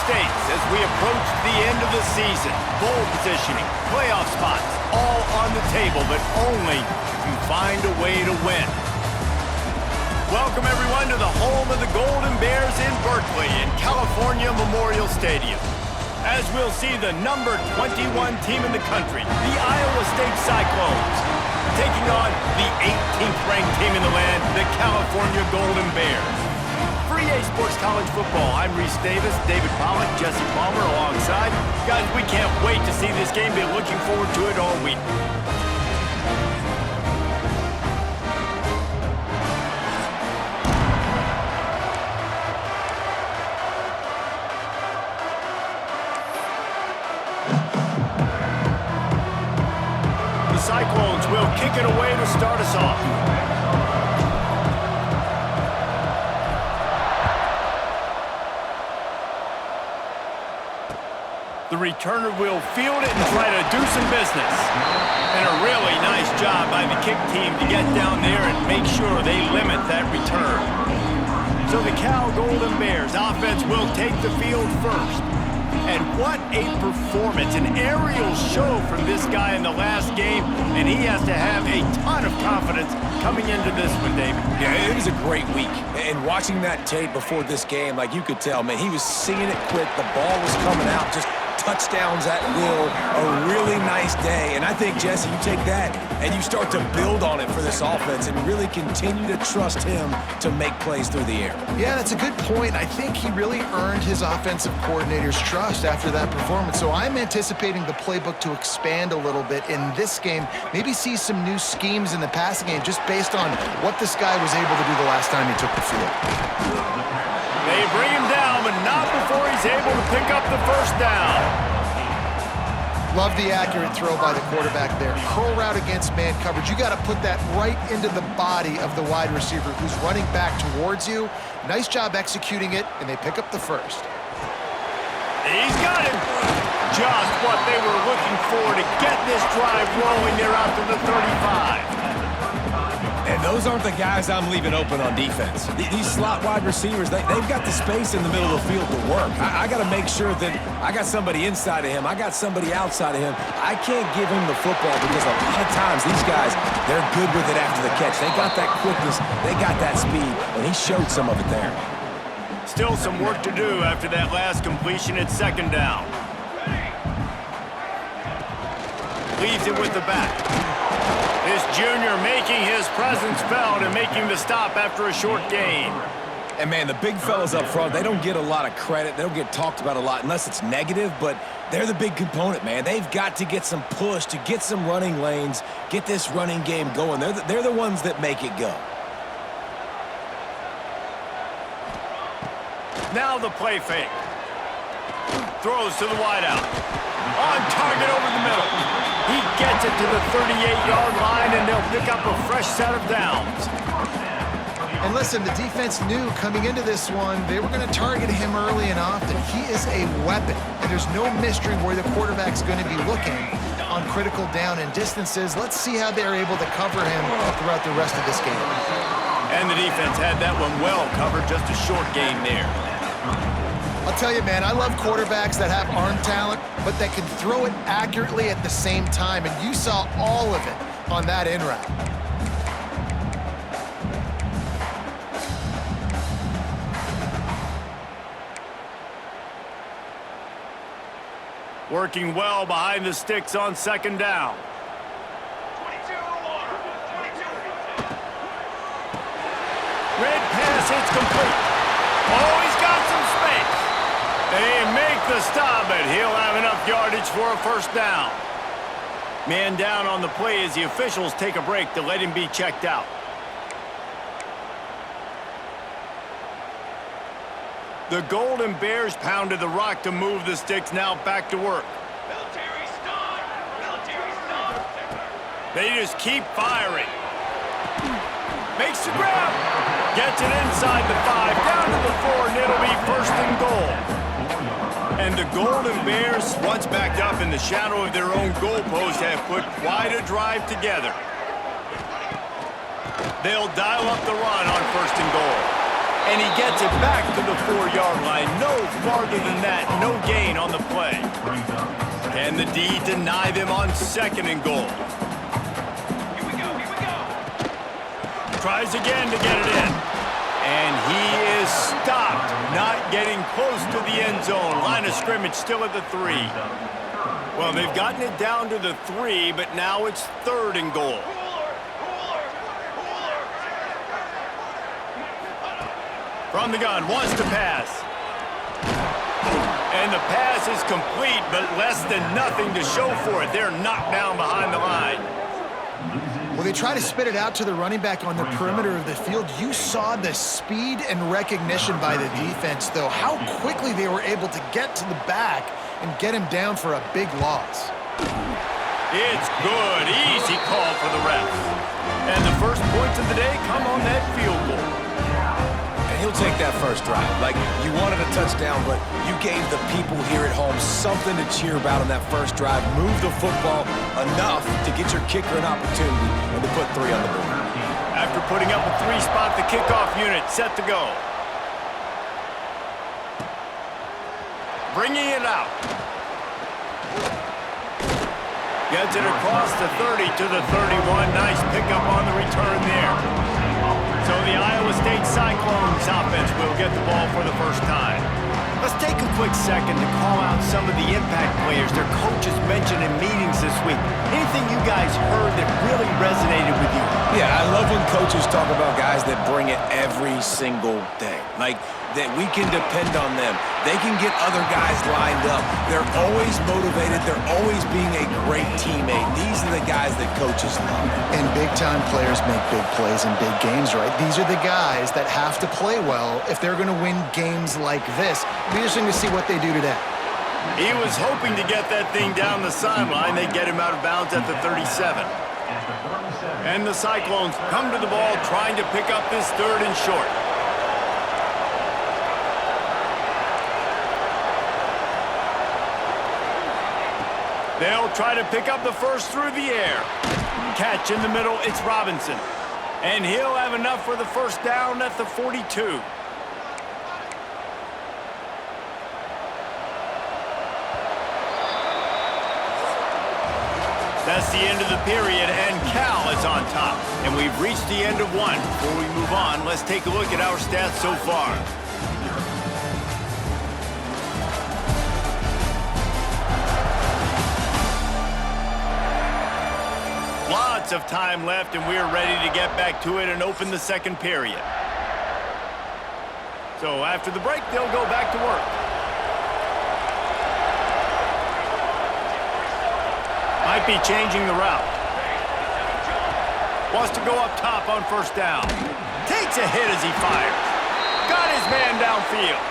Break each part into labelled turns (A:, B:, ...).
A: stakes as we approach the end of the season. Bowl positioning, playoff spots, all on the table, but only if you find a way to win. Welcome, everyone, to the home of the Golden Bears in Berkeley in California Memorial Stadium. As we'll see the number 21 team in the country, the Iowa State Cyclones, taking on the 18th ranked team in the land, the California Golden Bears. For EA Sports College Football, I'm Reese Davis, David Pollack, Jesse Palmer alongside. Guys, we can't wait to see this game. Been looking forward to it all week. The Cyclones will kick it away to start us off. The returner will field it and try to do some business. And a really nice job by the kick team to get down there and make sure they limit that return. So the Cal Golden Bears offense will take the field first. And what a performance, an aerial show from this guy in the last game, and he has to have a ton of confidence coming into this one, David.
B: Yeah, it was a great week. And watching that tape before this game, like you could tell, man, he was seeing it quick. The ball was coming out, just touchdowns at will. A really nice day. And I think, Jesse, you take that and you start to build on it for this offense and really continue to trust him to make plays through the air.
C: Yeah, that's a good point. I think he really earned his offensive coordinator's trust after that performance. So I'm anticipating the playbook to expand a little bit in this game, maybe see some new schemes in the passing game just based on what this guy was able to do the last time he took the field.
A: They bring him down, but not before he's able to pick up the first down.
C: Love the accurate throw by the quarterback there. Curl route against man coverage. You got to put that right into the body of the wide receiver who's running back towards you. Nice job executing it, and they pick up the first.
A: He's got him. Just what they were looking for to get this drive rolling there out to the 35.
B: And those aren't the guys I'm leaving open on defense. These slot wide receivers, they've got the space in the middle of the field to work. I got to make sure that I got somebody inside of him. I got somebody outside of him. I can't give him the football because a lot of times these guys, they're good with it after the catch. They got that quickness. They got that speed, and he showed some of it there.
A: Still some work to do after that last completion at second down. Leaves it with the back. This junior making his presence felt and making the stop after a short gain.
B: And, man, the big fellas up front, they don't get a lot of credit. They don't get talked about a lot unless it's negative, but they're the big component, man. They've got to get some push, to get some running lanes, get this running game going. They're the ones that make it go.
A: Now the play fake. Throws to the wideout. On target over the middle. He gets it to the 38-yard line, and they'll pick up a fresh set of downs.
C: And listen, the defense knew coming into this one, they were going to target him early and often. He is a weapon, and there's no mystery where the quarterback's going to be looking on critical down and distances. Let's see how they're able to cover him throughout the rest of this game.
A: And the defense had that one well covered, just a short gain there.
C: I'll tell you, man, I love quarterbacks that have arm talent, but that can throw it accurately at the same time, and you saw all of it on that in route.
A: Working well behind the sticks on second down. Red pass, it's complete. Oh, he's got some space. They make the stop, but he'll have enough yardage for a first down. Man down on the play as the officials take a break to let him be checked out. The Golden Bears pounded the rock to move the sticks, now back to work.
D: Military stop! Military stop!
A: They just keep firing. Makes the grab. Gets it inside the 5, down to the 4, and it'll be first and goal. And the Golden Bears, once backed up in the shadow of their own goalpost, have put quite a drive together. They'll dial up the run on first and goal. And he gets it back to the 4-yard line. No farther than that. No gain on the play. Can the D deny them on 2nd and goal?
D: Here we go, here we go.
A: Tries again to get it in. And he is stopped, not getting close to the end zone. Line of scrimmage still at the 3. Well, they've gotten it down to the 3, but now it's 3rd and goal. From the gun, wants to pass. And the pass is complete, but less than nothing to show for it. They're knocked down behind the line.
C: Well, they try to spit it out to the running back on the perimeter of the field. You saw the speed and recognition by the defense, though. How quickly they were able to get to the back and get him down for a big loss.
A: It's good. Easy call for the refs. And the first points of the day come on that field goal.
B: And he'll take that first drive. Like, you wanted a touchdown, but you gave the people here at home something to cheer about on that first drive. Move the football enough to get your kicker an opportunity and to put 3 on the board.
A: After putting up a 3-spot, the kickoff unit set to go. Bringing it out. Gets it across the 30 to the 31. Nice pickup on the return there. So the Iowa State Cyclones offense will get the ball for the first time. Let's take a quick second to call out some of the impact players their coaches mentioned in meetings this week. Anything you guys heard that really resonated with you?
B: Yeah, I love when coaches talk about guys that bring it every single day. Like, that we can depend on them. They can get other guys lined up. They're always motivated. They're always being a great teammate. These are the guys that coaches love.
C: And big-time players make big plays in big games, right? These are the guys that have to play well if they're going to win games like this. It'll be interesting to see what they do today.
A: He was hoping to get that thing down the sideline. They get him out of bounds at the 37. And the Cyclones come to the ball trying to pick up this 3rd and short. They'll try to pick up the first through the air. Catch in the middle, it's Robinson. And he'll have enough for the first down at the 42. That's the end of the period, and Cal is on top. And we've reached the end of one. Before we move on, let's take a look at our stats so far. Lots of time left, and we're ready to get back to it and open the 2nd period. So after the break, they'll go back to work. Might be changing the route. Wants to go up top on first down. Takes a hit as he fires. Got his man downfield.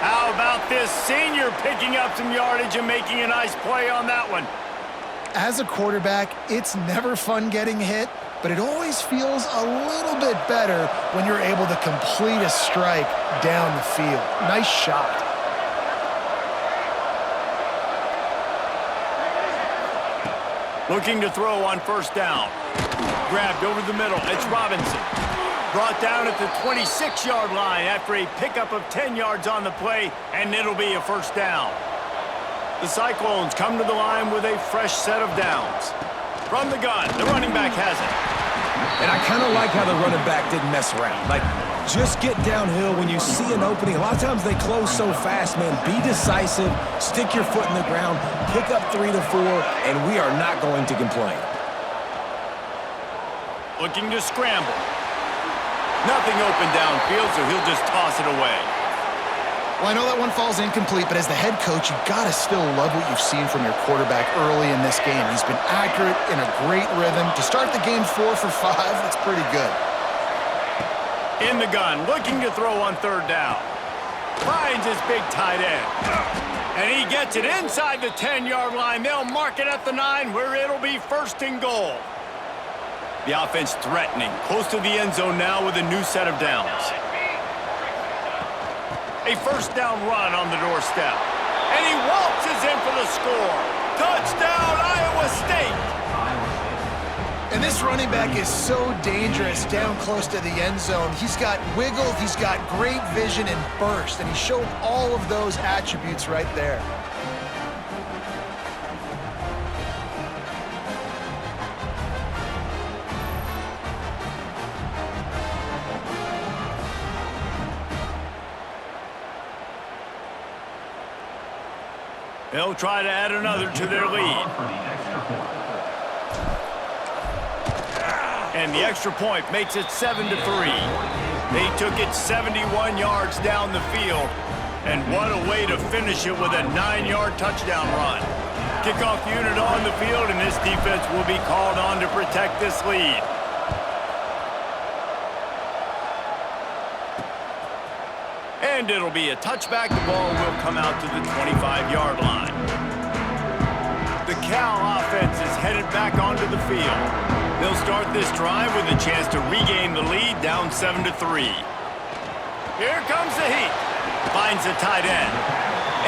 A: How about this senior picking up some yardage and making a nice play on that one?
C: As a quarterback, it's never fun getting hit, but it always feels a little bit better when you're able to complete a strike down the field. Nice shot.
A: Looking to throw on first down. Grabbed over the middle. It's Robinson. Brought down at the 26-yard line after a pickup of 10 yards on the play, and it'll be a first down. The Cyclones come to the line with a fresh set of downs. From the gun, the running back has it.
B: And I kind of like how the running back didn't mess around. Like, just get downhill when you see an opening. A lot of times they close so fast, man. Be decisive, stick your foot in the ground, pick up 3 to 4, and we are not going to complain.
A: Looking to scramble. Nothing open downfield, so he'll just toss it away.
C: Well, I know that one falls incomplete, but as the head coach, you got to still love what you've seen from your quarterback early in this game. He's been accurate, in a great rhythm. To start the game 4 for 5, that's pretty good.
A: In the gun, looking to throw on third down. Finds his big tight end. And he gets it inside the 10-yard line. They'll mark it at the 9, where it'll be first and goal. The offense threatening, close to the end zone now with a new set of downs. A first down run on the doorstep. And he waltzes in for the score. Touchdown, Iowa State!
C: And this running back is so dangerous down close to the end zone. He's got wiggle, he's got great vision and burst, and he showed all of those attributes right there.
A: They'll try to add another to their lead. And the extra point makes it 7-3. They took it 71 yards down the field. And what a way to finish it with a 9-yard touchdown run. Kickoff unit on the field, and this defense will be called on to protect this lead. And it'll be a touchback. The ball will come out to the 25-yard line. The Cal offense is headed back onto the field. They'll start this drive with a chance to regain the lead, down 7-3. Here comes the heat. Finds the tight end.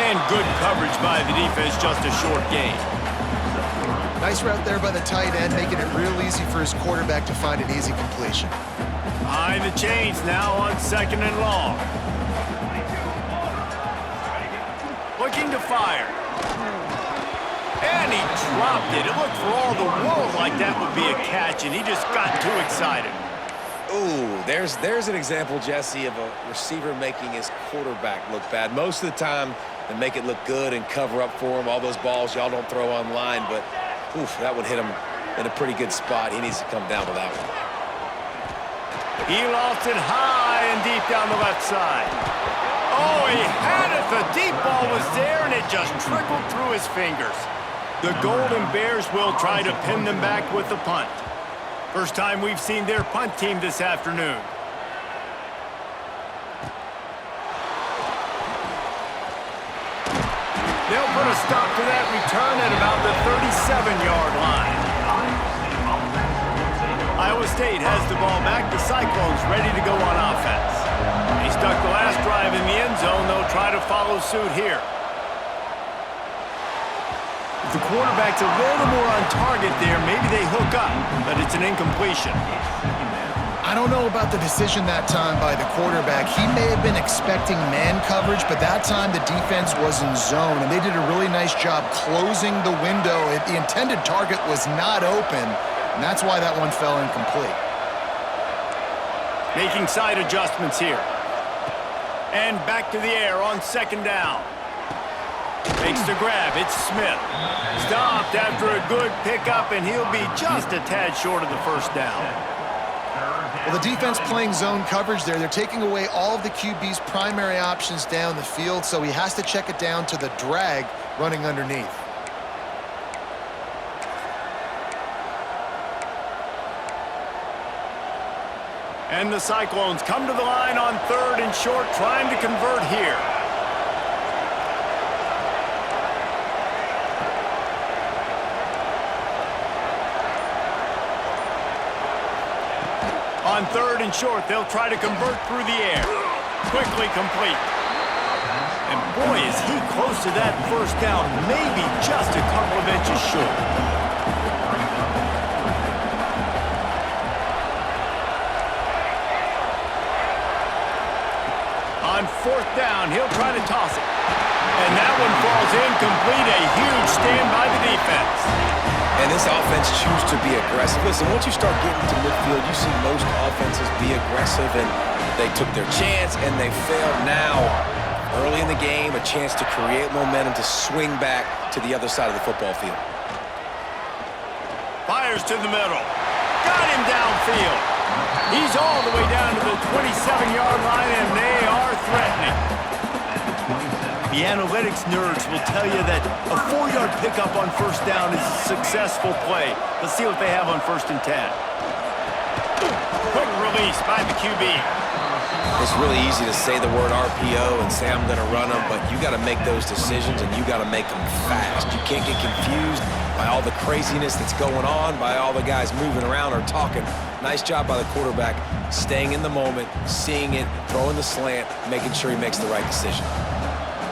A: And good coverage by the defense, just a short gain.
C: Nice route there by the tight end, making it real easy for his quarterback to find an easy completion.
A: Behind the chains now on 2nd and long. Looking to fire. And he dropped it. It looked for all the world like that would be a catch, and he just got too excited.
B: Ooh, there's an example, Jesse, of a receiver making his quarterback look bad. Most of the time, they make it look good and cover up for him. All those balls y'all don't throw online, but oof, that would hit him in a pretty good spot. He needs to come down to that one.
A: He lost it high and deep down the left side. Oh, he had it. The deep ball was there, and it just trickled through his fingers. The Golden Bears will try to pin them back with the punt. First time we've seen their punt team this afternoon. They'll put a stop to that return at about the 37-yard line. Iowa State has the ball back. The Cyclones ready to go on offense. They stuck the last drive in the end zone. They'll try to follow suit here. If the quarterback's a little more on target there, maybe they hook up, but it's an incompletion.
C: I don't know about the decision that time by the quarterback. He may have been expecting man coverage, but that time the defense was in zone, and they did a really nice job closing the window. The intended target was not open, and that's why that one fell incomplete.
A: Making side adjustments here. And back to the air on 2nd down. Makes the grab. It's Smith. Stopped after a good pickup, and he'll be just a tad short of the first down.
C: Well, the defense playing zone coverage there. They're taking away all of the QB's primary options down the field, so he has to check it down to the drag running underneath.
A: And the Cyclones come to the line on 3rd and short, trying to convert here. On 3rd and short, they'll try to convert through the air. Quickly complete. And boy, is he close to that first down, maybe just a couple of inches short. On 4th down, he'll try to toss it. And that one falls incomplete. A huge stand by the defense.
B: And this offense chooses to be aggressive. Listen, once you start getting to midfield, you see most offenses be aggressive, and they took their chance, and they failed now. Early in the game, a chance to create momentum to swing back to the other side of the football field.
A: Fires to the middle. Got him downfield. He's all the way down to the 27-yard line, and they are threatening. The analytics nerds will tell you that a 4-yard pickup on 1st down is a successful play. Let's see what they have on 1st and 10. Quick release by the QB.
B: It's really easy to say the word RPO and say I'm going to run them, but you got to make those decisions, and you got to make them fast. You can't get confused by all the craziness that's going on, by all the guys moving around or talking. Nice job by the quarterback, staying in the moment, seeing it, throwing the slant, making sure he makes the right decision.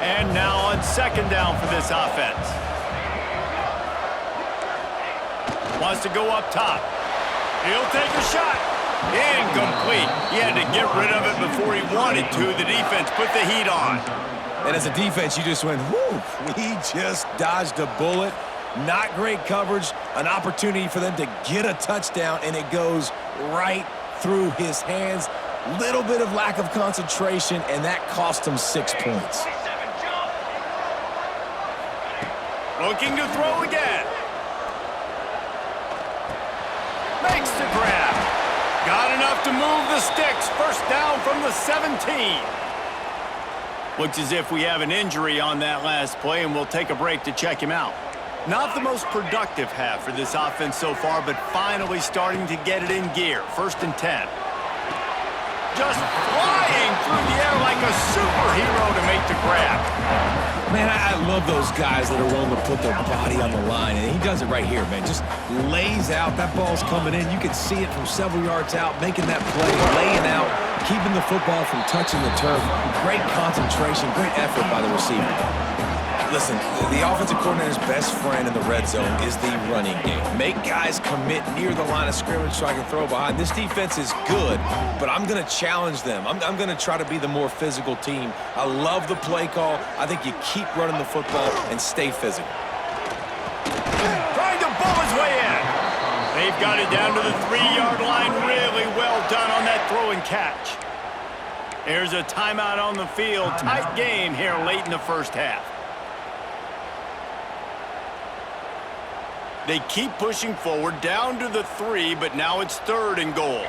A: And now on 2nd down for this offense. Wants to go up top. He'll take a shot. Incomplete. He had to get rid of it before he wanted to. The defense put the heat on.
B: And as a defense, you just went, whoo, we just dodged a bullet. Not great coverage, an opportunity for them to get a touchdown, and it goes right through his hands. Little bit of lack of concentration, and that cost him 6 points.
A: Looking to throw again. Makes the grab. Got enough to move the sticks. First down from the 17. Looks as if we have an injury on that last play, and we'll take a break to check him out. Not the most productive half for this offense so far, but finally starting to get it in gear. 1st and 10. Just flying through the air like a superhero to make the grab.
B: Man, I love those guys that are willing to put their body on the line, and he does it right here, man. Just lays out. That ball's coming in. You can see it from several yards out, making that play, laying out, keeping the football from touching the turf. Great concentration, great effort by the receiver. Listen, the offensive coordinator's best friend in the red zone is the running game. Make guys commit near the line of scrimmage so I can throw behind. This defense is good, but I'm going to challenge them. I'm going to try to be the more physical team. I love the play call. I think you keep running the football and stay physical.
A: Trying to bull his way in. They've got it down to the 3-yard line. Really well done on that throw and catch. There's a timeout on the field. Tight game here late in the first half. They keep pushing forward down to the 3, but now it's 3rd and goal.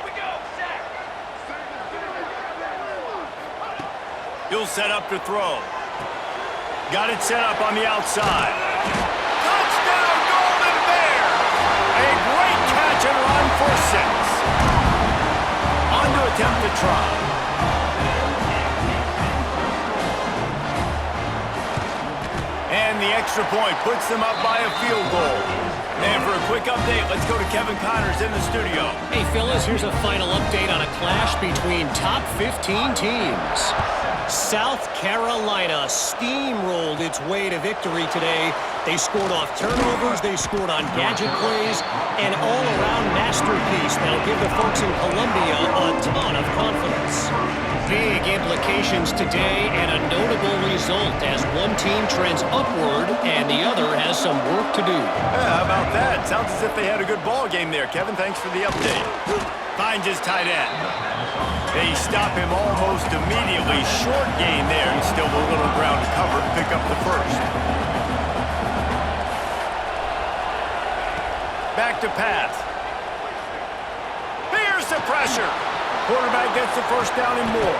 A: He'll set up to throw. Got it set up on the outside. Touchdown, Golden Bears! A great catch and run for 6. On to attempt the try. And the extra point puts them up by a field goal. And for a quick update, let's go to Kevin Connors in the studio.
E: Hey, fellas, here's a final update on a clash between top 15 teams. South Carolina steamrolled its way to victory today. They scored off turnovers, they scored on gadget plays, an all-around masterpiece that'll give the folks in Columbia a ton of confidence. Big implications today and a notable result as one team trends upward and the other has some work to do.
A: Yeah, how about that? Sounds as if they had a good ball game there. Kevin, thanks for the update. Finds his tight end. They stop him almost immediately. Short gain there and still a little ground to cover to pick up the first. Back to pass. Here's the pressure. Quarterback gets the first down and more.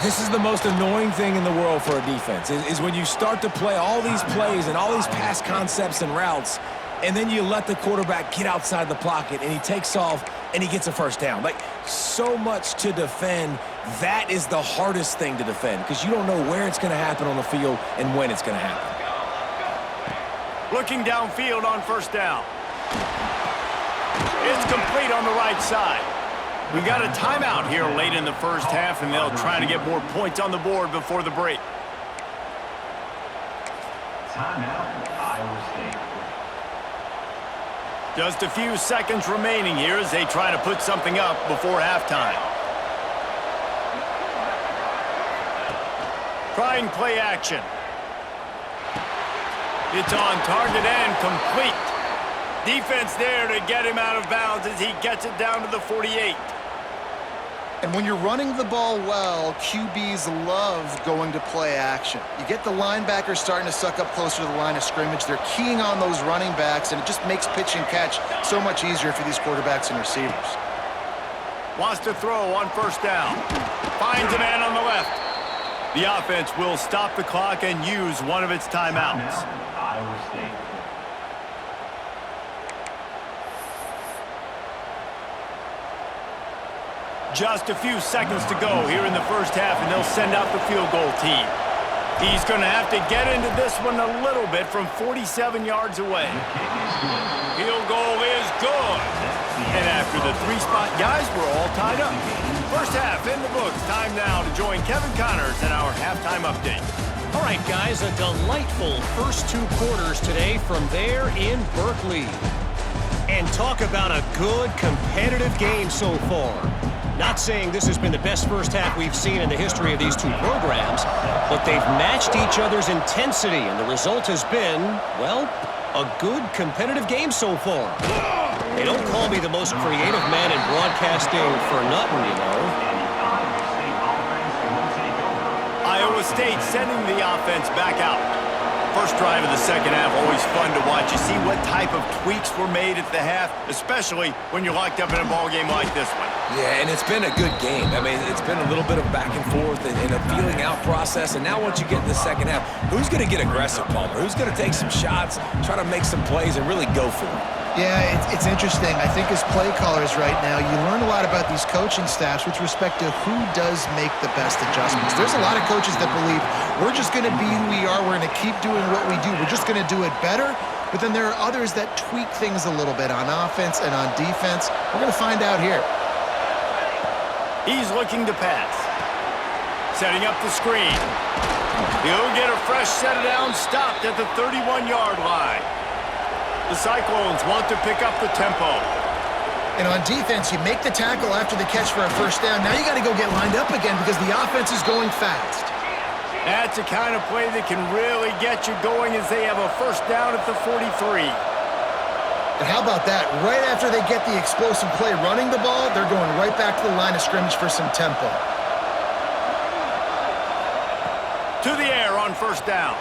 B: This is the most annoying thing in the world for a defense, is when you start to play all these plays and all these pass concepts and routes, and then you let the quarterback get outside the pocket, and he takes off, and he gets a first down. Like, so much to defend. That is the hardest thing to defend, because you don't know where it's going to happen on the field and when it's going to happen.
A: Looking downfield on first down. It's complete on the right side. We got a timeout here late in the first half, and they'll try to get more points on the board before the break.
D: Timeout, Iowa State.
A: Just a few seconds remaining here as they try to put something up before halftime. Trying play action. It's on target and complete. Defense there to get him out of bounds as he gets it down to the 48.
C: And when you're running the ball well, QBs love going to play action. You get the linebackers starting to suck up closer to the line of scrimmage. They're keying on those running backs, and it just makes pitch and catch so much easier for these quarterbacks and receivers.
A: Wants to throw on first down. Finds a man on the left. The offense will stop the clock and use one of its timeouts.
D: Iowa State.
A: Just a few seconds to go here in the first half, and they'll send out the field goal team. He's going to have to get into this one a little bit from 47 yards away. Field goal is good. And after the 3-spot guys, we're all tied up. First half in the books. Time now to join Kevin Connors in our halftime update.
E: All right, guys, a delightful first 2 quarters today from there in Berkeley. And talk about a good competitive game so far. Not saying this has been the best first half we've seen in the history of these two programs, but they've matched each other's intensity, and the result has been, well, a good competitive game so far. They don't call me the most creative man in broadcasting for nothing, you know.
A: Iowa State sending the offense back out. First drive of the second half, always fun to watch. You see what type of tweaks were made at the half, especially when you're locked up in a ball game like this one.
B: Yeah, and it's been a good game. I mean, it's been a little bit of back and forth and a feeling out process. And now once you get in the second half, who's going to get aggressive, Palmer? Who's going to take some shots, try to make some plays, and really go for it?
C: Yeah, it's interesting. I think as play callers right now, you learn a lot about these coaching staffs with respect to who does make the best adjustments. There's a lot of coaches that believe we're just going to be who we are. We're going to keep doing what we do. We're just going to do it better. But then there are others that tweak things a little bit on offense and on defense. We're going to find out here.
A: He's looking to pass. Setting up the screen. He'll get a fresh set down, stopped at the 31-yard line. The Cyclones want to pick up the tempo.
C: And on defense, you make the tackle after the catch for a first down. Now you got to go get lined up again because the offense is going fast.
A: That's the kind of play that can really get you going as they have a first down at the 43.
C: And how about that? Right after they get the explosive play running the ball, they're going right back to the line of scrimmage for some tempo.
A: To the air on first down.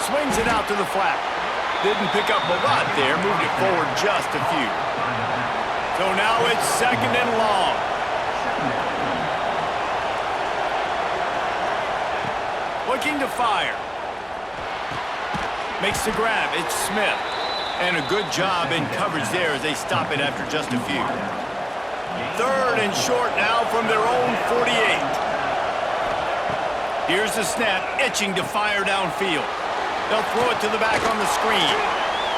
A: Swings it out to the flat. Didn't pick up a lot there, moved it forward just a few. So now it's second and long. Looking to fire. Makes the grab, it's Smith. And a good job in coverage there as they stop it after just a few. Third and short now from their own 48. Here's the snap, itching to fire downfield. They'll throw it to the back on the screen.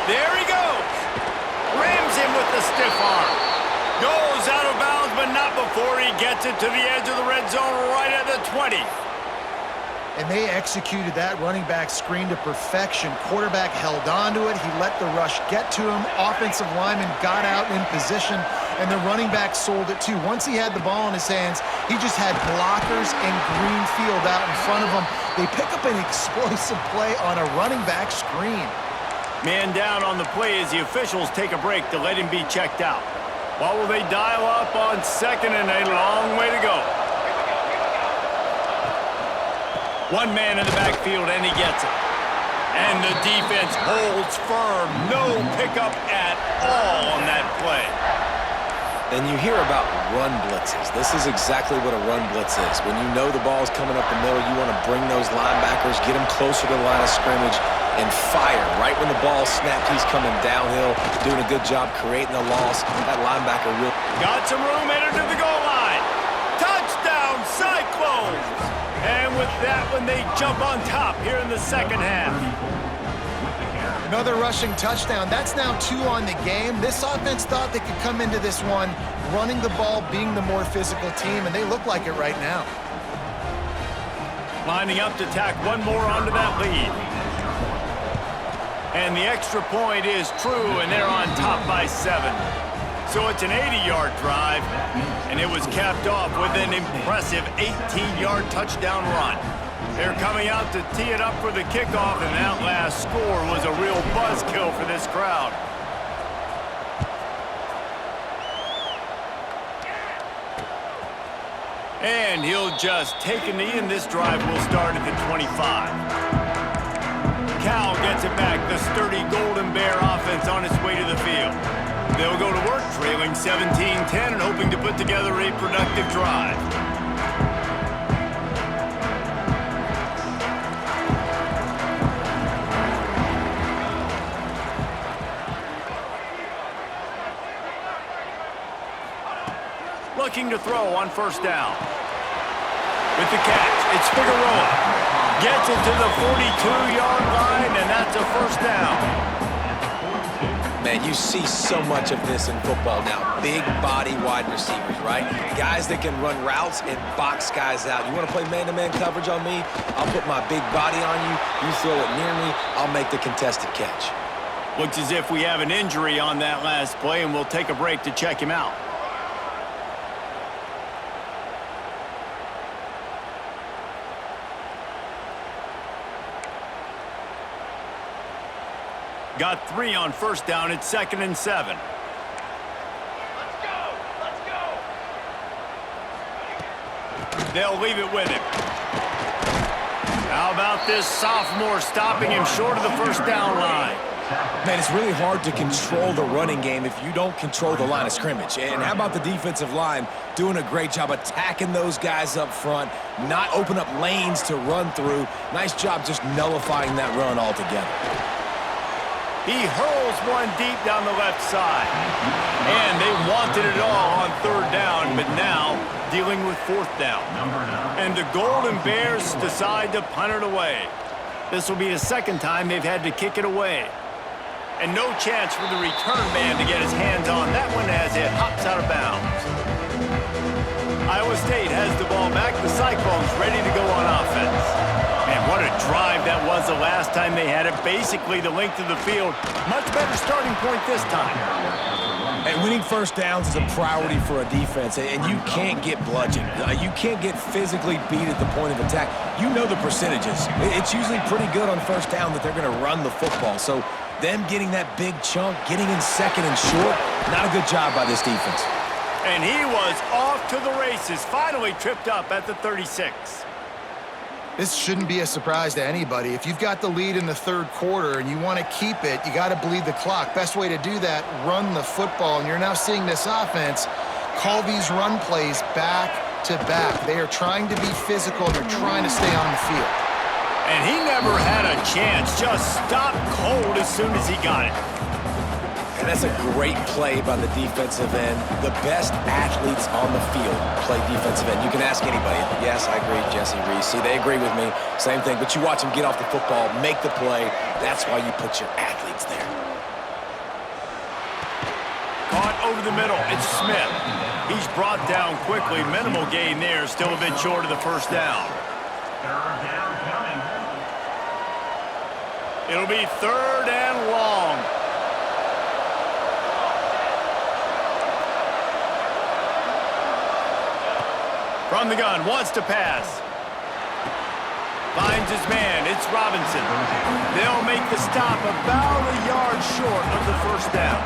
A: There he goes. Rams him with the stiff arm. Goes out of bounds, but not before he gets it to the edge of the red zone right at the 20.
C: And they executed that running back screen to perfection. Quarterback held on to it. He let the rush get to him. Offensive lineman got out in position, and the running back sold it too. Once he had the ball in his hands, he just had blockers and green field out in front of him. They pick up an explosive play on a running back screen.
A: Man down on the play as the officials take a break to let him be checked out. What will they dial up on second and a long way to go? One man in the backfield, and he gets it. And the defense holds firm. No pickup at all on that play.
B: And you hear about run blitzes. This is exactly what a run blitz is. When you know the ball's coming up the middle, you want to bring those linebackers, get them closer to the line of scrimmage, and fire. Right when the ball snapped, he's coming downhill, doing a good job creating the loss. That linebacker will...
A: Got some room, headed to the goal line. Touchdown, Cyclones! And with that one, they jump on top here in the second half.
C: Another rushing touchdown. That's now 2 on the game. This offense thought they could come into this one running the ball, being the more physical team, and they look like it right now.
A: Lining up to tack one more onto that lead. And the extra point is true, and they're on top by 7. So it's an 80-yard drive, and it was capped off with an impressive 18-yard touchdown run. They're coming out to tee it up for the kickoff, and that last score was a real buzzkill for this crowd. And he'll just take a knee, and this drive will start at the 25. Cal gets it back, the sturdy Golden Bear offense on its way to the field. They'll go to work, trailing 17-10 and hoping to put together a productive drive. Looking to throw on first down. With the catch, it's Figueroa. Gets it to the 42-yard line, and that's a first down.
B: Man, you see so much of this in football now. Big body wide receivers, right? Guys that can run routes and box guys out. You want to play man-to-man coverage on me? I'll put my big body on you. You throw it near me, I'll make the contested catch.
A: Looks as if we have an injury on that last play, and we'll take a break to check him out. Got 3 on first down. It's 2nd and 7. They'll leave it with him. How about this sophomore stopping him short of the first down line?
B: Man, it's really hard to control the running game if you don't control the line of scrimmage. And how about the defensive line doing a great job attacking those guys up front, not open up lanes to run through. Nice job just nullifying that run altogether.
A: He hurls one deep down the left side. And they wanted it all on 3rd down, but now dealing with 4th down. And the Golden Bears decide to punt it away. This will be the 2nd time they've had to kick it away. And no chance for the return man to get his hands on that one as it hops out of bounds. Iowa State has the ball back. The Cyclones ready to go on offense. Man, what a drive that was the last time they had it. Basically the length of the field. Much better starting point this time.
B: And winning first downs is a priority for a defense, and you can't get bludgeoned. You can't get physically beat at the point of attack. You know the percentages. It's usually pretty good on first down that they're going to run the football. So them getting that big chunk, getting in 2nd and short, not a good job by this defense.
A: And he was off to the races, finally tripped up at the 36.
C: This shouldn't be a surprise to anybody. If you've got the lead in the 3rd quarter and you want to keep it, you got to bleed the clock. Best way to do that, run the football. And you're now seeing this offense call these run plays back to back. They are trying to be physical. They're trying to stay on the field.
A: And he never had a chance, just stopped cold as soon as he got it.
B: And that's a great play by the defensive end. The best athletes on the field play defensive end. You can ask anybody. Yes, I agree, Jesse Reese. See, they agree with me. Same thing. But you watch them get off the football, make the play. That's why you put your athletes there.
A: Caught over the middle. It's Smith. He's brought down quickly. Minimal gain there. Still a bit short of the first down.
D: 3rd down coming.
A: It'll be 3rd and long. From the gun, wants to pass. Finds his man, it's Robinson. They'll make the stop about a yard short of the first down.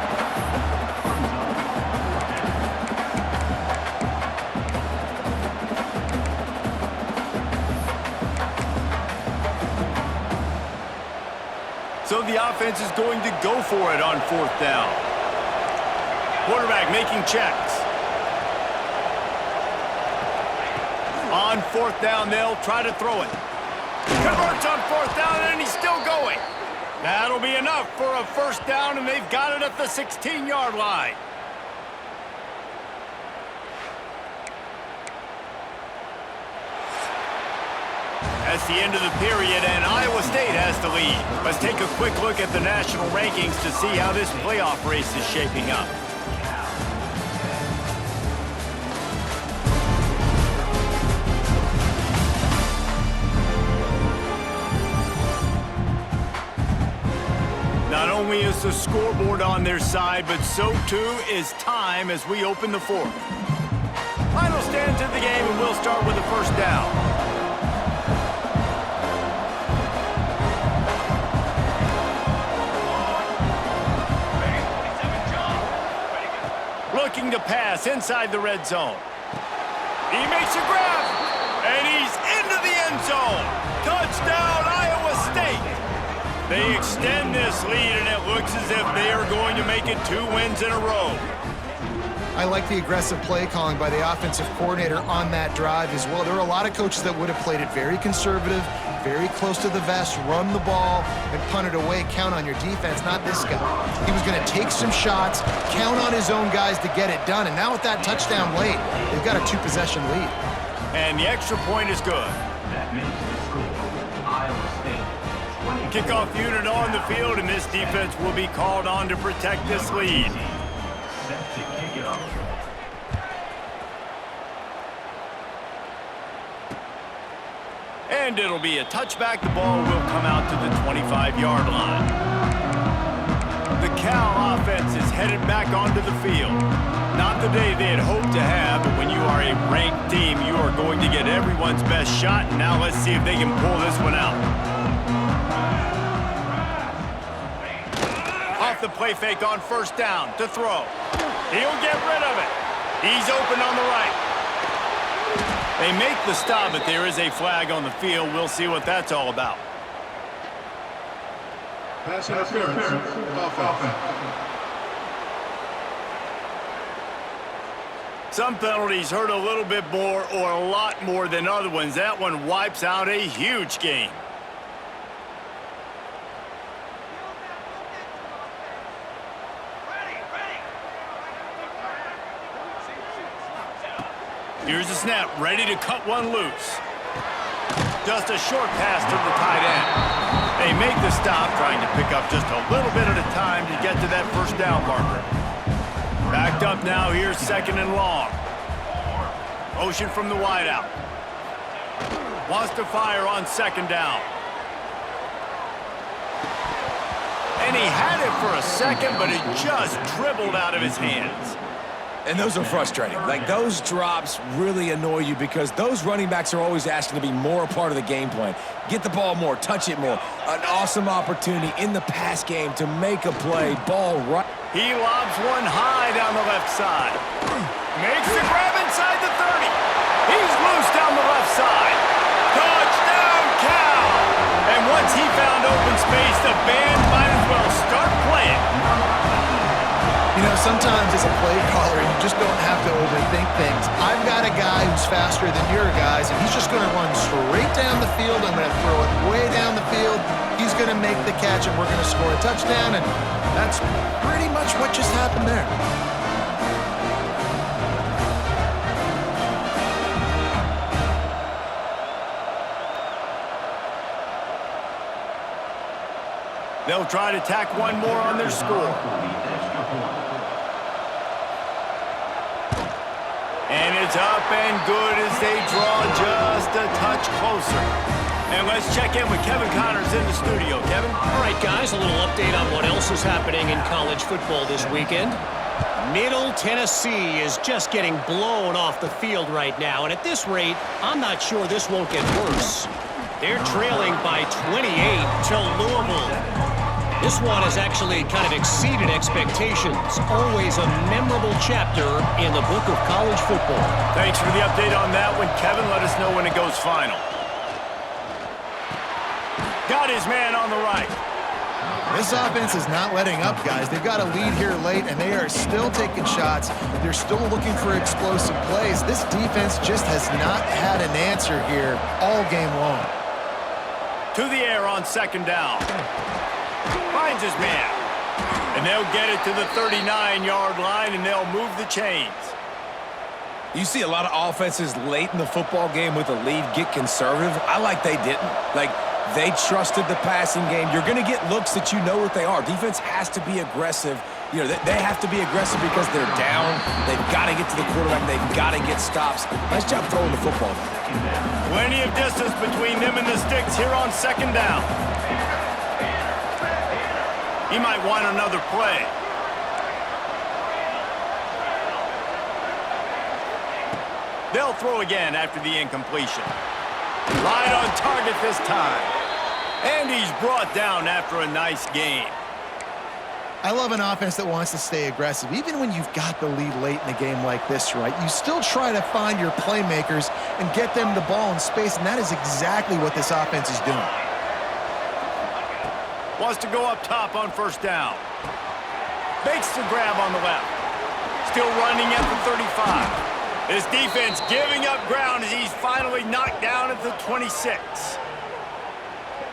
A: So the offense is going to go for it on 4th down. Quarterback making checks. On 4th down, they'll try to throw it. Converts on 4th down, and he's still going. That'll be enough for a first down, and they've got it at the 16-yard line. That's the end of the period, and Iowa State has the lead. Let's take a quick look at the national rankings to see how this playoff race is shaping up. Not only is the scoreboard on their side, but so too is time as we open the 4th. Final stands of the game, and we'll start with the first down. Looking to pass inside the red zone. He makes a grab, and he's into the end zone. Touchdown, Iowa State. They extend this lead, and it looks as if they are going to make it 2 wins in a row.
C: I like the aggressive play calling by the offensive coordinator on that drive as well. There are a lot of coaches that would have played it very conservative, very close to the vest, run the ball, and punt it away. Count on your defense, not this guy. He was going to take some shots, count on his own guys to get it done. And now with that touchdown late, they've got a 2-possession lead.
A: And the extra point is good.
D: That makes the score Iowa State.
A: Kickoff unit on the field, and this defense will be called on to protect this lead.
D: Set to kick it off.
A: And it'll be a touchback. The ball will come out to the 25-yard line. Cal offense is headed back onto the field. Not the day they had hoped to have, but when you are a ranked team, you are going to get everyone's best shot. And now let's see if they can pull this one out. Off the play fake on first down to throw. He'll get rid of it. He's open on the right. They make the stop, but there is a flag on the field. We'll see what that's all about.
F: Pass interference. Offense.
A: Some penalties hurt a little bit more or a lot more than other ones. That one wipes out a huge game. Here's the snap, ready to cut one loose. Just a short pass to the tight end. They make the stop, trying to pick up just a little bit at a time to get to that first down marker. Backed up now, here's second and long. Motion from the wideout. Wants to fire on second down. And he had it for a second, but it just dribbled out of his hands.
B: And those are frustrating. Like, those drops really annoy you because those running backs are always asking to be more a part of the game plan. Get the ball more, touch it more. An awesome opportunity in the pass game to make a play, ball right.
A: He lobs one high down the left side. Makes the grab inside the 30. He's loose down the left side. Touchdown, Cal! And once he found open space, the band might as well start playing.
C: You know, sometimes as a play caller, you just don't have to overthink things. I've got a guy who's faster than your guys, and he's just going to run straight down the field. I'm going to throw it way down the field. He's going to make the catch, and we're going to score a touchdown, and that's pretty much what just happened there.
A: They'll try to tack one more on their score. And it's up and good as they draw just a touch closer. And let's check in with Kevin Connors in the studio. Kevin?
E: All right, guys, a little update on what else is happening in college football this weekend. Middle Tennessee is just getting blown off the field right now. And at this rate, I'm not sure this won't get worse. They're trailing by 28 to Louisville. This one has actually kind of exceeded expectations. Always a memorable chapter in the book of college football.
A: Thanks for the update on that one, Kevin. Let us know when it goes final. Got his man on the right.
C: This offense is not letting up, guys. They've got a lead here late, and they are still taking shots. They're still looking for explosive plays. This defense just has not had an answer here all game long.
A: To the air on second down. Finds his man. And they'll get it to the 39-yard line, and they'll move the chains.
B: You see a lot of offenses late in the football game with a lead get conservative. I like they didn't. Like, they trusted the passing game. You're going to get looks that you know what they are. Defense has to be aggressive. You know, they have to be aggressive because they're down. They've got to get to the quarterback. They've got to get stops. Nice job throwing the football.
A: Plenty of distance between them and the sticks here on second down. He might want another play. They'll throw again after the incompletion. Right on target this time. And he's brought down after a nice game.
C: I love an offense that wants to stay aggressive. Even when you've got the lead late in a game like this, right, you still try to find your playmakers and get them the ball in space, and that is exactly what this offense is doing.
A: Wants to go up top on first down. Makes the grab on the left. Still running at the 35. This defense giving up ground as he's finally knocked down at the 26.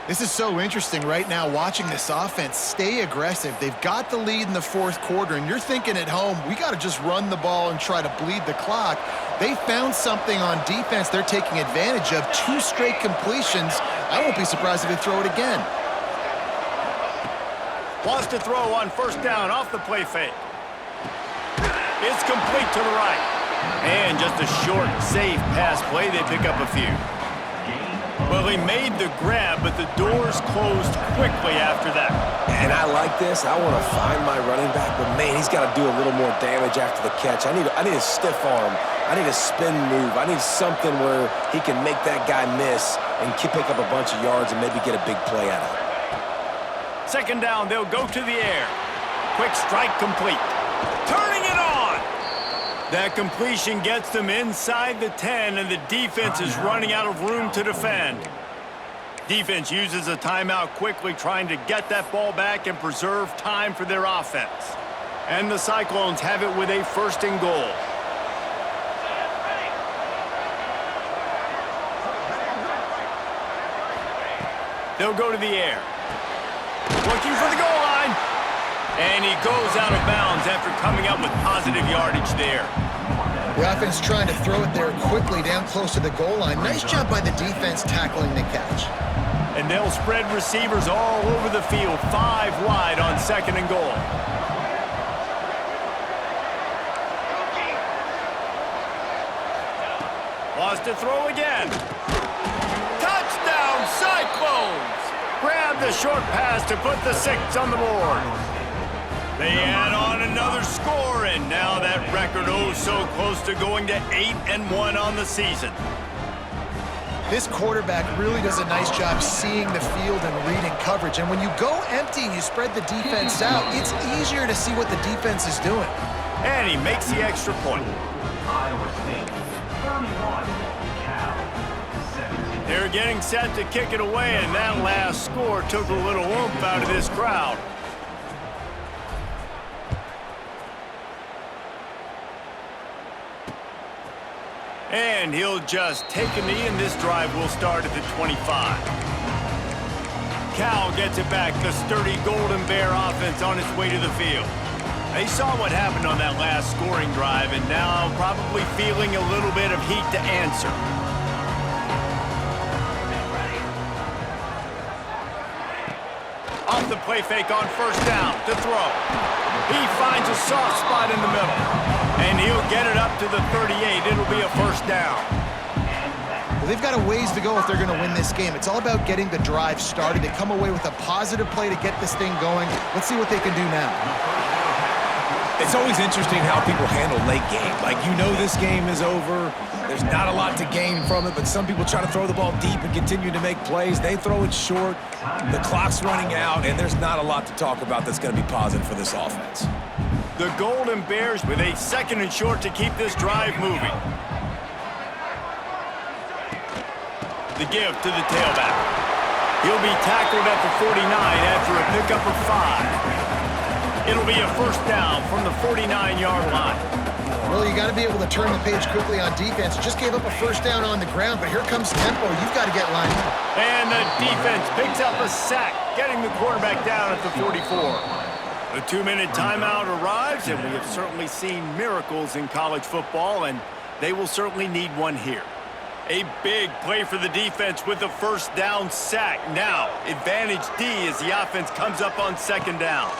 C: This is so interesting right now, watching this offense stay aggressive. They've got the lead in the fourth quarter, and you're thinking at home, we got to just run the ball and try to bleed the clock. They found something on defense they're taking advantage of. 2 straight completions. I won't be surprised if they throw it again.
A: Wants to throw on first down off the play fake. It's complete to the right. And just a short, safe pass play. They pick up a few. Well, he made the grab, but the doors closed quickly after that.
B: And I like this. I want to find my running back, but man, he's got to do a little more damage after the catch. I need a stiff arm. I need a spin move. I need something where he can make that guy miss and pick up a bunch of yards and maybe get a big play out of it.
A: Second down, they'll go to the air. Quick strike complete. Turning it on! That completion gets them inside the 10, and the defense is running out of room to defend. Defense uses a timeout quickly, trying to get that ball back and preserve time for their offense. And the Cyclones have it with a 1st and goal. They'll go to the air. Looking for the goal line. And he goes out of bounds after coming up with positive yardage there.
C: The offense trying to throw it there quickly down close to the goal line. Nice job by the defense tackling the catch.
A: And they'll spread receivers all over the field, 5 wide on 2nd and goal. Lost to throw again. Touchdown, Cyclones! Grab the short pass to put the 6 on the board. They add on another score, and now that record so close to going to 8-1 on the season.
C: This quarterback really does a nice job seeing the field and reading coverage. And when you go empty and you spread the defense out, it's easier to see what the defense is doing.
A: And he makes the extra point.
D: Iowa State 31, Cal 17.
A: They're getting set to kick it away, and that last score took a little oomph out of this crowd. And he'll just take a knee, and this drive will start at the 25. Cal gets it back. The sturdy Golden Bear offense on its way to the field. They saw what happened on that last scoring drive, and now probably feeling a little bit of heat to answer. Off the play fake on 1st down to throw. He finds a soft spot in the middle. And he'll get it up to the 38. It'll be a 1st down.
C: Well, they've got a ways to go if they're going to win this game. It's all about getting the drive started. They come away with a positive play to get this thing going. Let's see what they can do now.
B: It's always interesting how people handle late game. Like, you know this game is over. There's not a lot to gain from it, but some people try to throw the ball deep and continue to make plays. They throw it short. The clock's running out, and there's not a lot to talk about that's going to be positive for this offense.
A: The Golden Bears with a 2nd and short to keep this drive moving. The give to the tailback. He'll be tackled at the 49 after a pickup of 5. It'll be a 1st down from the 49-yard line.
C: Well, you got to be able to turn the page quickly on defense. Just gave up a 1st down on the ground, but here comes tempo. You've got to get lined up.
A: And the defense picks up a sack, getting the quarterback down at the 44. The 2-minute timeout arrives, and we have certainly seen miracles in college football, and they will certainly need one here. A big play for the defense with the 1st down sack. Now, advantage D as the offense comes up on 2nd down.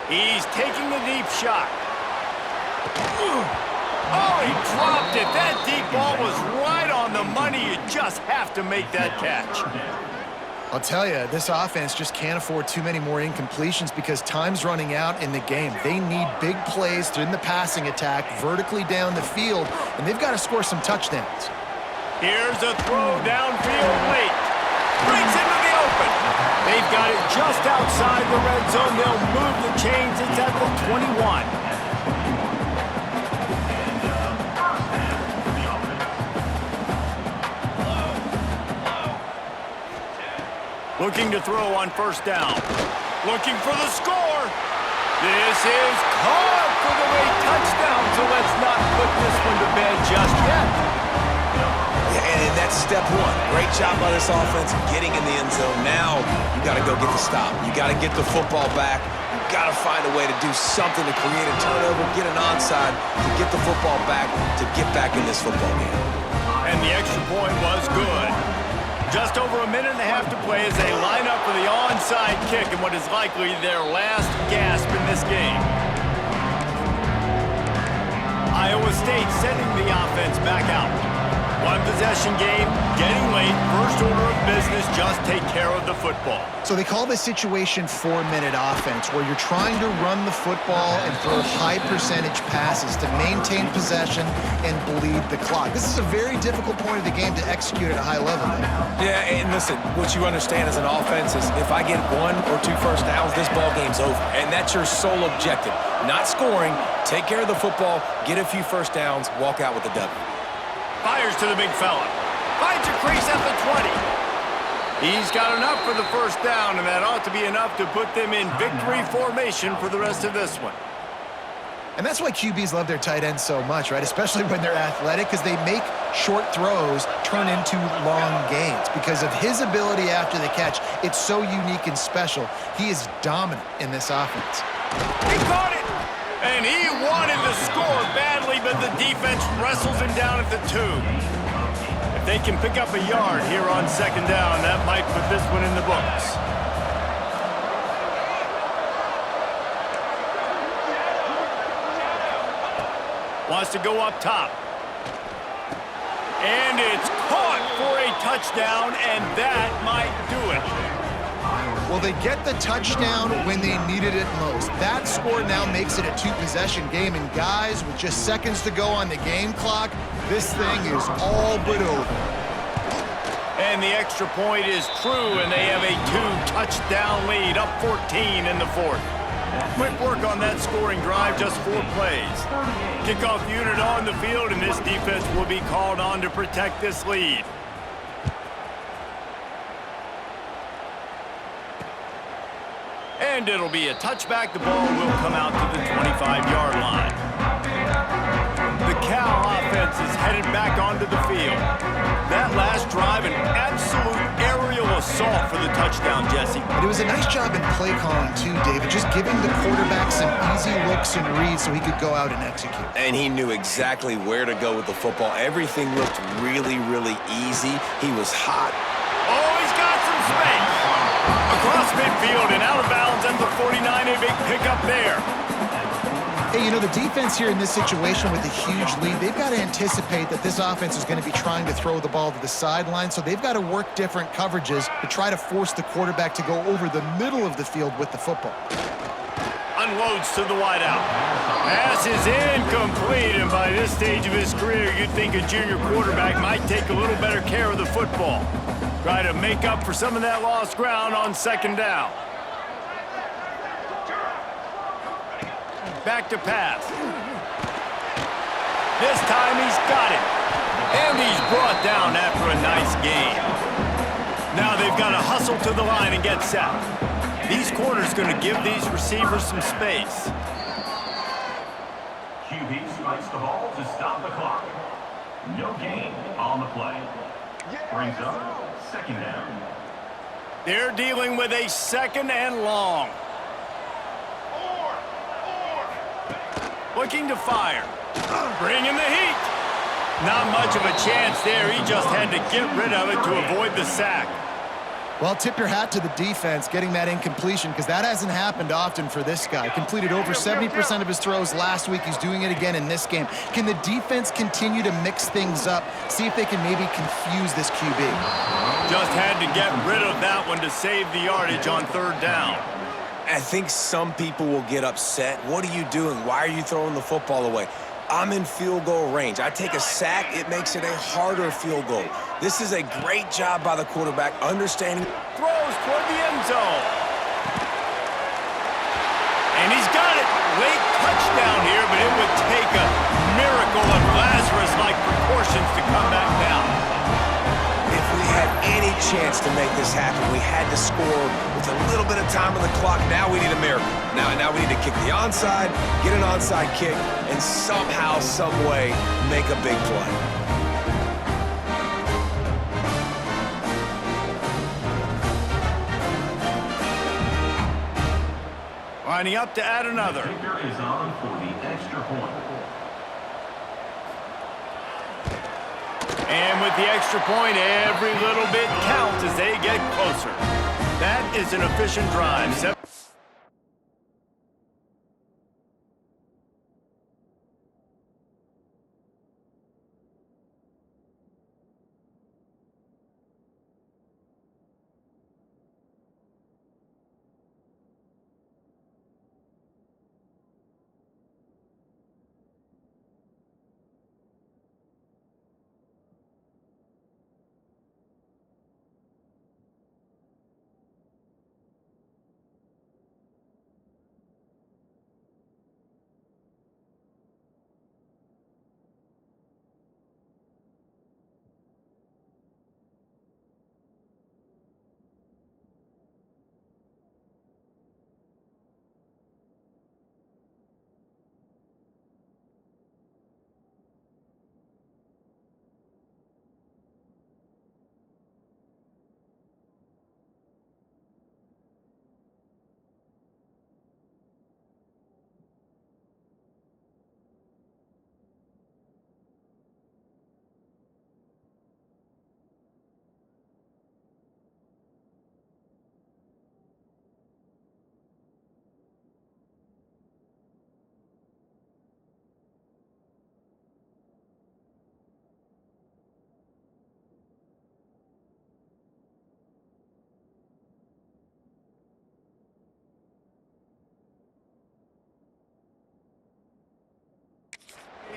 A: He's taking the deep shot. Oh, he dropped it. That deep ball was right on the money. You just have to make that catch.
C: I'll tell you, this offense just can't afford too many more incompletions because time's running out in the game. They need big plays in the passing attack, vertically down the field, and they've got to score some touchdowns.
A: Here's a throw downfield late. Brings into the open. They've got it just outside the red zone. They'll move the chains. It's at the 21. Looking to throw on 1st down. Looking for the score. This is caught for the late touchdown, so let's not put this one to bed just yet.
B: Yeah, and that's step 1. Great job by this offense getting in the end zone. Now you got to go get the stop. You got to get the football back. You got to find a way to do something to create a turnover, get an onside, to get the football back, to get back in this football game.
A: And the extra point was good. Just over a minute and a half to play as they line up for the onside kick in what is likely their last gasp in this game. Iowa State sending the offense back out. One possession game, getting late, first order of business, just take care of the football.
C: So they call this situation 4-minute offense, where you're trying to run the football and throw high percentage passes to maintain possession and bleed the clock. This is a very difficult point of the game to execute at a high level.
B: Yeah, and listen, what you understand as an offense is if I get 1 or 2 first downs, this ball game's over. And that's your sole objective. Not scoring, take care of the football, get a few first downs, walk out with the W.
A: Fires to the big fella. Finds a crease at the 20. He's got enough for the first down, and that ought to be enough to put them in victory formation for the rest of this one.
C: And that's why QBs love their tight ends so much, right? Especially when they're athletic, because they make short throws turn into long gains. Because of his ability after the catch, it's so unique and special. He is dominant in this offense.
A: He caught it! And he wanted to score badly, but the defense wrestles him down at the 2. If they can pick up a yard here on second down, that might put this one in the books. Wants to go up top. And it's caught for a touchdown, and that might do it.
C: Well, they get the touchdown when they needed it most. That score now makes it a 2-possession game, and guys, with just seconds to go on the game clock, this thing is all but over.
A: And the extra point is true, and they have a 2-touchdown lead, up 14 in the 4th. Quick work on that scoring drive, just 4 plays. Kickoff unit on the field, and this defense will be called on to protect this lead. And it'll be a touchback. The ball will come out to the 25-yard line. The Cal offense is headed back onto the field. That last drive, an absolute aerial assault for the touchdown, Jesse.
C: But it was a nice job in play calling too, David, just giving the quarterback some easy looks and reads so he could go out and execute.
B: And he knew exactly where to go with the football. Everything looked really, really easy. He was hot.
A: Oh, he's got some space. Across midfield and out of bounds at the 49, a big pickup there.
C: Hey, you know, the defense here in this situation with a huge lead, they've got to anticipate that this offense is going to be trying to throw the ball to the sideline, so they've got to work different coverages to try to force the quarterback to go over the middle of the field with the football.
A: Unloads to the wideout. Pass is incomplete, and by this stage of his career, you'd think a junior quarterback might take a little better care of the football. Try to make up for some of that lost ground on second down. Back to pass. This time he's got it. And he's brought down after a nice gain. Now they've got to hustle to the line and get set. These corners going to give these receivers some space.
D: QB spikes the ball to stop the clock. No gain on the play. Brings up second down.
A: They're dealing with a second and long. Looking to fire. Bringing the heat. Not much of a chance there. He just had to get rid of it to avoid the sack.
C: Well, tip your hat to the defense getting that incompletion, because that hasn't happened often for this guy. Completed over 70% of his throws last week. He's doing it again in this game. Can the defense continue to mix things up, see if they can maybe confuse this QB?
A: Just had to get rid of that one to save the yardage on third down.
B: I think some people will get upset. What are you doing? Why are you throwing the football away? I'm in field goal range. I take a sack, it makes it a harder field goal. This is a great job by the quarterback, understanding.
A: Throws toward the end zone. And he's got it. Late touchdown here, but it would take a miracle of Lazarus-like proportions to come back down.
B: If we had any chance to make this happen, we had to score with a little bit of time on the clock. Now we need a miracle. Now we need to kick the onside, get an onside kick, and somehow, some way, make a big play.
A: Lining up to add another.
D: Kicker is on for the extra point.
A: And with the extra point, every little bit counts as they get closer. That is an efficient drive.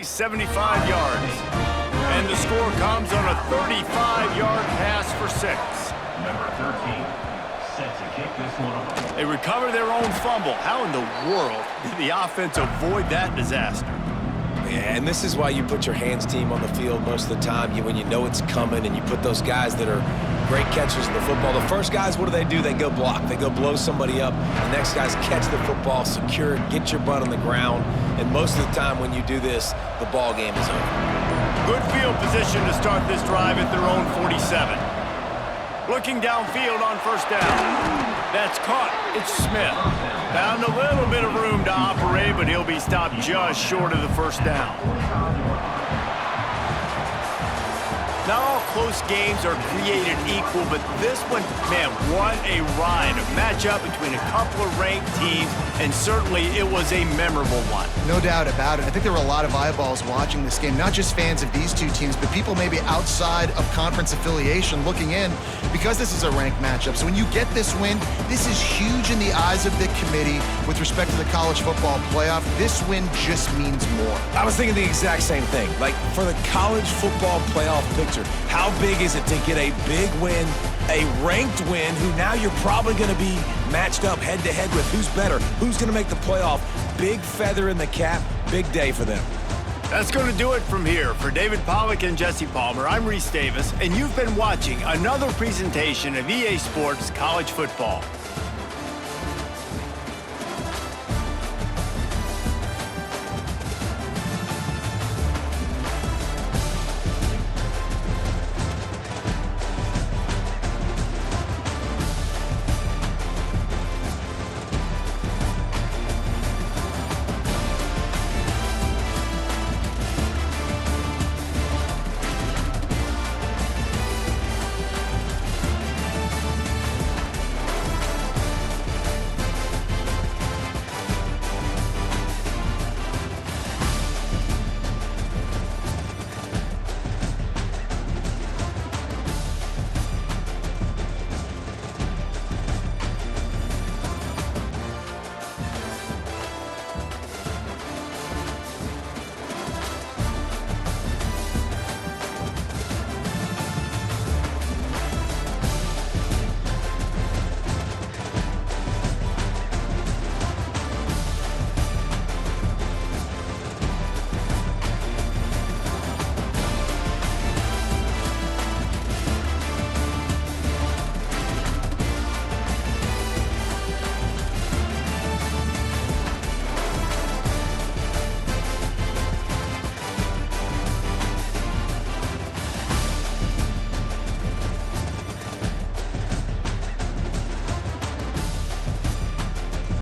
A: 75 yards. And the score comes on a 35-yard pass for 6.
D: Number 13, set to kick this one away.
A: They recover their own fumble. How in the world did the offense avoid that disaster?
B: Yeah, and this is why you put your hands team on the field most of the time. When you know it's coming and you put those guys that are great catchers in the football. The first guys, what do? They go block. They go blow somebody up. The next guys catch the football, secure it, get your butt on the ground. And most of the time when you do this, the ball game is over.
A: Good field position to start this drive at their own 47. Looking downfield on first down. That's caught. It's Smith. Found a little bit of room to operate, but he'll be stopped just short of the first down. Not all close games are created equal, but this one, man, what a ride. A matchup between a couple of ranked teams, and certainly it was a memorable one.
C: No doubt about it. I think there were a lot of eyeballs watching this game, not just fans of these two teams, but people maybe outside of conference affiliation looking in because this is a ranked matchup. So when you get this win, this is huge in the eyes of the committee with respect to the college football playoff. This win just means more.
B: I was thinking the exact same thing. Like, for the college football playoff picture, how big is it to get a big win, a ranked win, who now you're probably going to be matched up head-to-head with who's better, who's going to make the playoff. Big feather in the cap, big day for them.
A: That's going to do it from here. For David Pollack and Jesse Palmer, I'm Reese Davis, and you've been watching another presentation of EA Sports College Football.